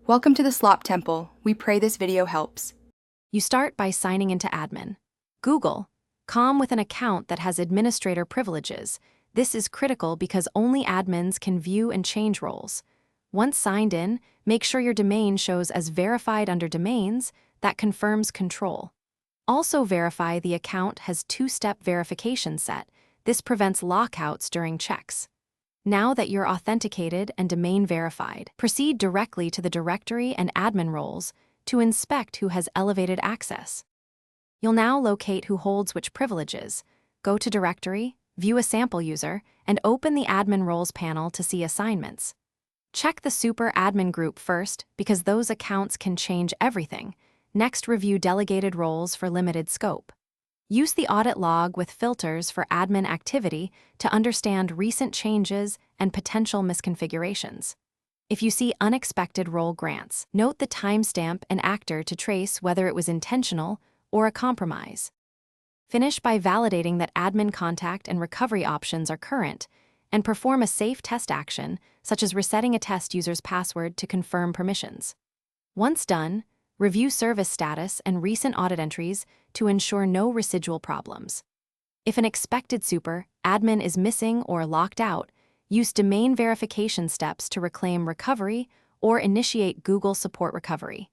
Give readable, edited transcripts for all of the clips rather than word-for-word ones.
Welcome to the Slop Temple. We pray this video helps. You start by signing into admin. Google.com with an account that has administrator privileges. This is critical because only admins can view and change roles. Once signed in, make sure your domain shows as verified under domains. That confirms control. Also verify the account has two-step verification set. This prevents lockouts during checks. Now that you're authenticated and domain verified, proceed directly to the directory and admin roles to inspect who has elevated access. You'll now locate who holds which privileges. Go to Directory, view a sample user, and open the Admin Roles panel to see assignments. Check the Super Admin group first because those accounts can change everything. Next, review delegated roles for limited scope. Use the audit log with filters for admin activity to understand recent changes and potential misconfigurations. If you see unexpected role grants, note the timestamp and actor to trace whether it was intentional or a compromise. Finish by validating that admin contact and recovery options are current, and perform a safe test action, such as resetting a test user's password to confirm permissions. Once done, review service status and recent audit entries to ensure no residual problems. If an expected super admin is missing or locked out, use domain verification steps to reclaim recovery or initiate Google support recovery.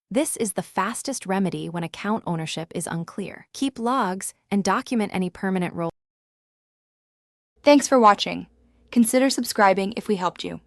This is the fastest remedy when account ownership is unclear. Keep logs and document any permanent role. Thanks for watching. Consider subscribing if we helped you.